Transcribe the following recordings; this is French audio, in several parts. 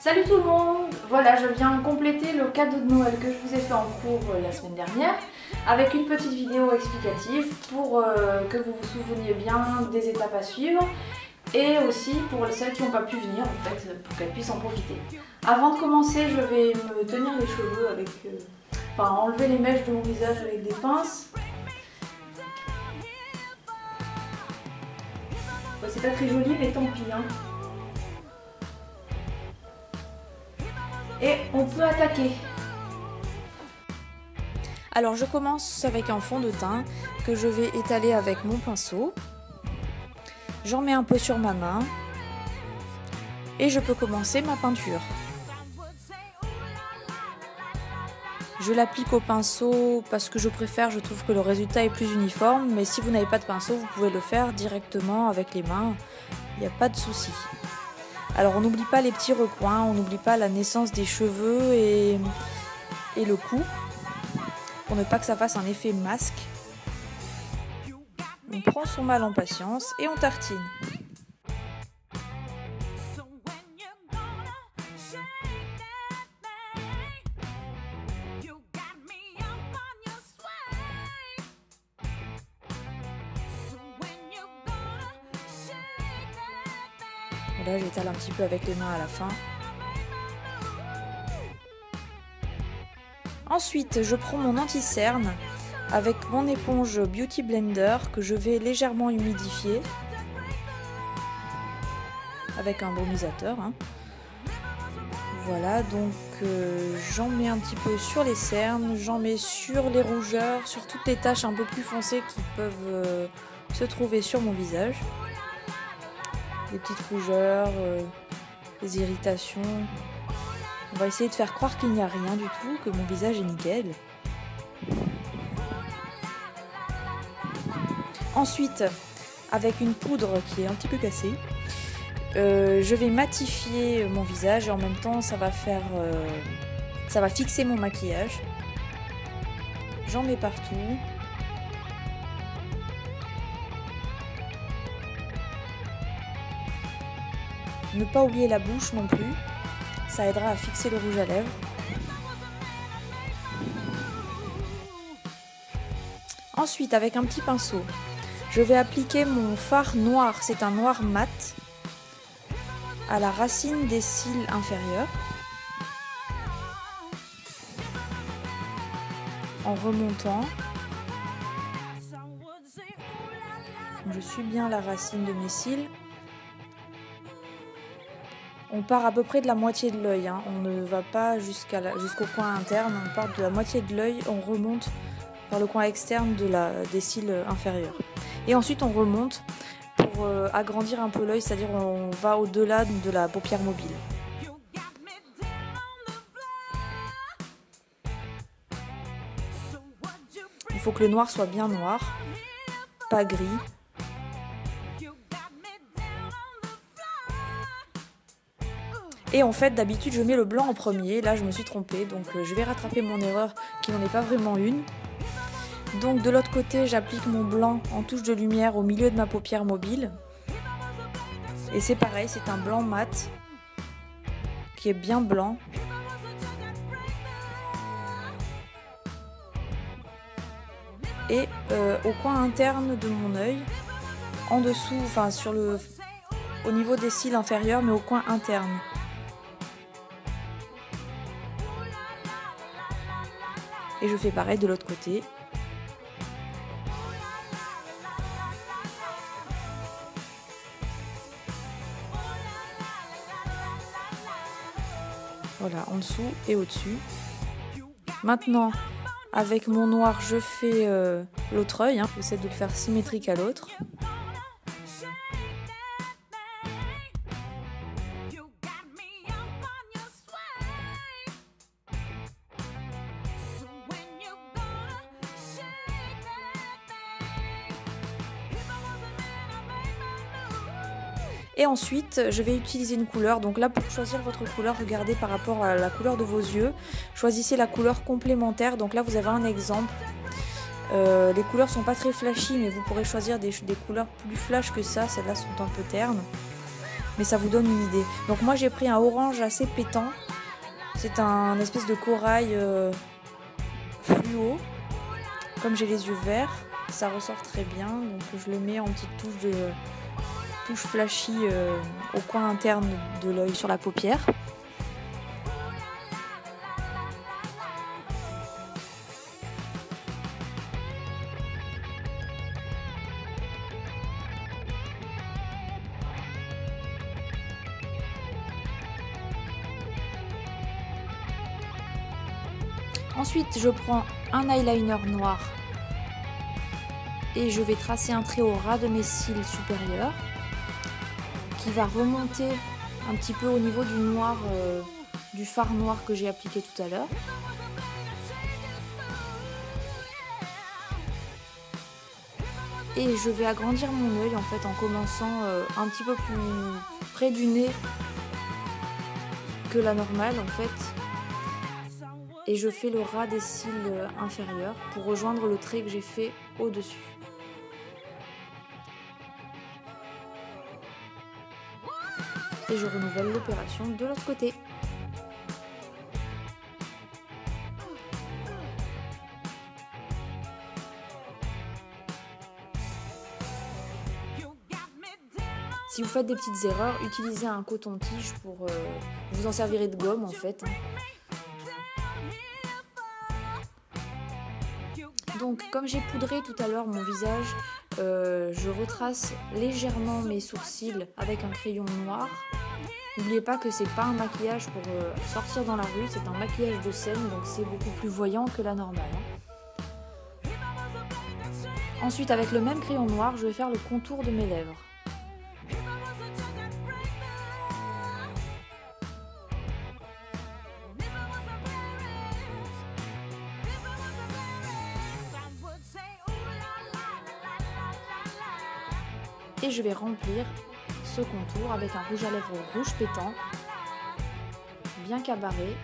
Salut tout le monde! Voilà, je viens compléter le cadeau de Noël que je vous ai fait en cours la semaine dernière avec une petite vidéo explicative pour que vous vous souveniez bien des étapes à suivre et aussi pour celles qui n'ont pas pu venir en fait, pour qu'elles puissent en profiter. Avant de commencer, je vais me tenir les cheveux avec... enfin, enlever les mèches de mon visage avec des pinces. Bon, c'est pas très joli mais tant pis hein. Et on peut attaquer. Alors je commence avec un fond de teint que je vais étaler avec mon pinceau. J'en mets un peu sur ma main et je peux commencer ma peinture. Je l'applique au pinceau parce que je préfère, je trouve que le résultat est plus uniforme, mais si vous n'avez pas de pinceau, vous pouvez le faire directement avec les mains, il n'y a pas de souci. Alors on n'oublie pas les petits recoins, on n'oublie pas la naissance des cheveux et le cou, pour ne pas que ça fasse un effet masque. On prend son mal en patience et on tartine. Là, j'étale un petit peu avec les mains à la fin. Ensuite, je prends mon anti-cerne avec mon éponge Beauty Blender que je vais légèrement humidifier avec un brumisateur. Voilà, donc j'en mets un petit peu sur les cernes, j'en mets sur les rougeurs, sur toutes les taches un peu plus foncées qui peuvent se trouver sur mon visage. Les petites rougeurs, les irritations. On va essayer de faire croire qu'il n'y a rien du tout, que mon visage est nickel. Ensuite, avec une poudre qui est un petit peu cassée, je vais matifier mon visage et en même temps ça va fixer mon maquillage. J'en mets partout. Ne pas oublier la bouche non plus, ça aidera à fixer le rouge à lèvres. Ensuite, avec un petit pinceau, je vais appliquer mon fard noir, c'est un noir mat, à la racine des cils inférieurs, en remontant. Je suis bien la racine de mes cils. On part à peu près de la moitié de l'œil, on ne va pas jusqu'au coin interne, on part de la moitié de l'œil, on remonte par le coin externe des cils inférieurs. Et ensuite on remonte pour agrandir un peu l'œil, c'est-à-dire on va au-delà de la paupière mobile. Il faut que le noir soit bien noir, pas gris. Et en fait, d'habitude, je mets le blanc en premier. Là, je me suis trompée, donc je vais rattraper mon erreur qui n'en est pas vraiment une. Donc, de l'autre côté, j'applique mon blanc en touche de lumière au milieu de ma paupière mobile. Et c'est pareil, c'est un blanc mat qui est bien blanc. Et au coin interne de mon œil, en dessous, enfin au niveau des cils inférieurs, mais au coin interne. Et je fais pareil de l'autre côté. Voilà, en dessous et au-dessus. Maintenant, avec mon noir, je fais l'autre œil. J'essaie de le faire symétrique à l'autre. Et ensuite, je vais utiliser une couleur. Donc là, pour choisir votre couleur, regardez par rapport à la couleur de vos yeux. Choisissez la couleur complémentaire. Donc là, vous avez un exemple. Les couleurs sont pas très flashy, mais vous pourrez choisir des couleurs plus flash que ça. Celles-là sont un peu ternes. mais ça vous donne une idée. Donc moi j'ai pris un orange assez pétant, c'est un espèce de corail fluo. Comme j'ai les yeux verts, ça ressort très bien, donc je le mets en petite touche flashy au coin interne de l'œil sur la paupière. Ensuite, je prends un eyeliner noir et je vais tracer un trait au ras de mes cils supérieurs qui va remonter un petit peu au niveau du noir, du fard noir que j'ai appliqué tout à l'heure. Et je vais agrandir mon œil en fait en commençant un petit peu plus près du nez que la normale en fait. Et je fais le ras des cils inférieurs pour rejoindre le trait que j'ai fait au-dessus. Et je renouvelle l'opération de l'autre côté. Si vous faites des petites erreurs, utilisez un coton-tige pour vous en servirez de gomme en fait. Donc comme j'ai poudré tout à l'heure mon visage, je retrace légèrement mes sourcils avec un crayon noir. N'oubliez pas que c'est pas un maquillage pour sortir dans la rue, c'est un maquillage de scène, donc c'est beaucoup plus voyant que la normale. Ensuite avec le même crayon noir, je vais faire le contour de mes lèvres. Et je vais remplir ce contour avec un rouge à lèvres rouge pétant, bien cabaré.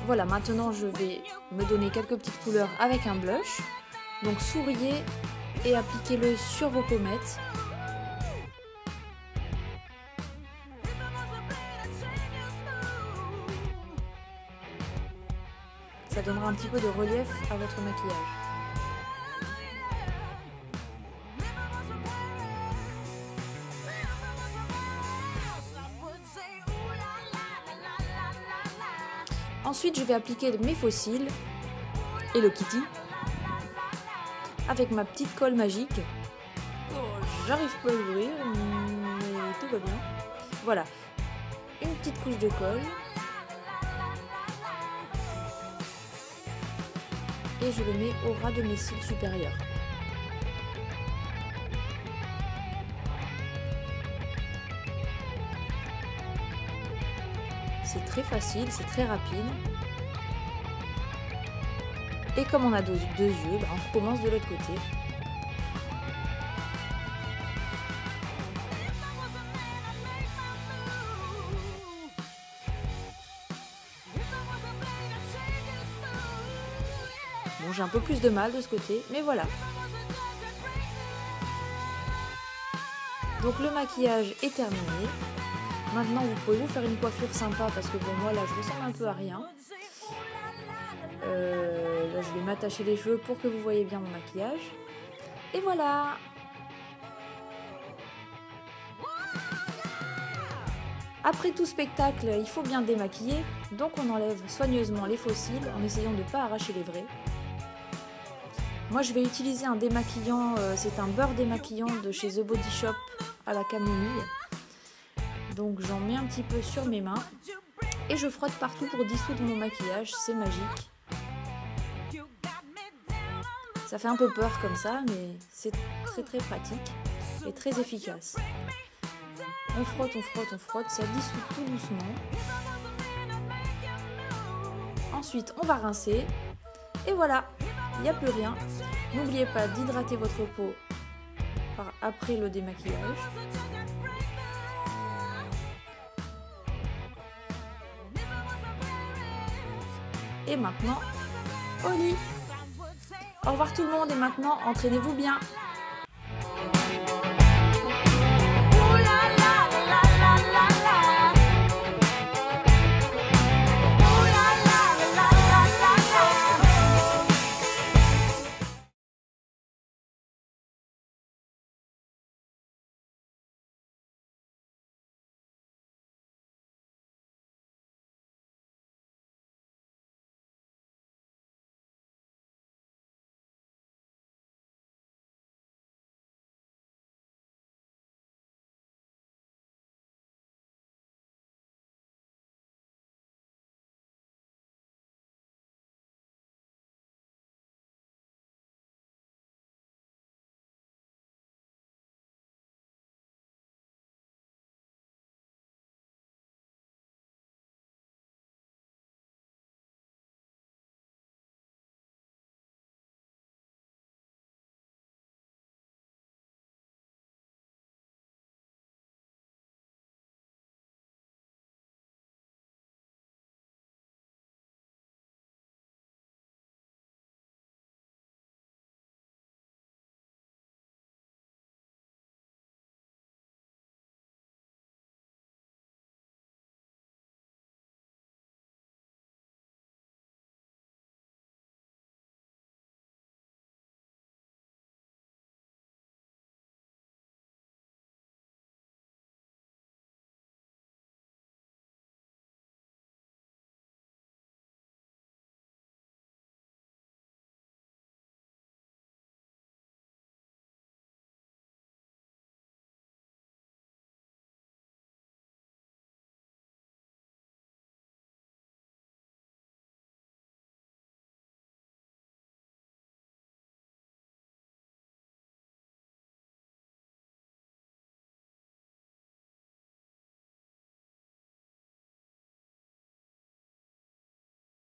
Voilà, maintenant je vais me donner quelques petites couleurs avec un blush. Donc souriez et appliquez-le sur vos pommettes. Ça donnera un petit peu de relief à votre maquillage. Ensuite, je vais appliquer mes faux cils et le Kitty avec ma petite colle magique. Oh, j'arrive pas à l'ouvrir, mais tout va bien. Voilà, une petite couche de colle. Et je le mets au ras de mes cils supérieurs. C'est très facile, c'est très rapide. Et comme on a deux yeux, on recommence de l'autre côté. Bon, j'ai un peu plus de mal de ce côté, mais voilà. Donc le maquillage est terminé. Maintenant, vous pouvez vous faire une coiffure sympa parce que bon, moi là, je ressemble un peu à rien. Là, je vais m'attacher les cheveux pour que vous voyez bien mon maquillage. Et voilà! Après tout spectacle, il faut bien démaquiller. Donc on enlève soigneusement les faux cils en essayant de ne pas arracher les vrais. Moi, je vais utiliser un démaquillant, c'est un beurre démaquillant de chez The Body Shop à la camomille. Donc j'en mets un petit peu sur mes mains et je frotte partout pour dissoudre mon maquillage, c'est magique. Ça fait un peu peur comme ça, mais c'est très très pratique et très efficace. On frotte, ça dissout tout doucement. Ensuite, on va rincer. Et voilà, il n'y a plus rien. N'oubliez pas d'hydrater votre peau après le démaquillage. Et maintenant, au lit. Au revoir tout le monde et maintenant, entraînez-vous bien.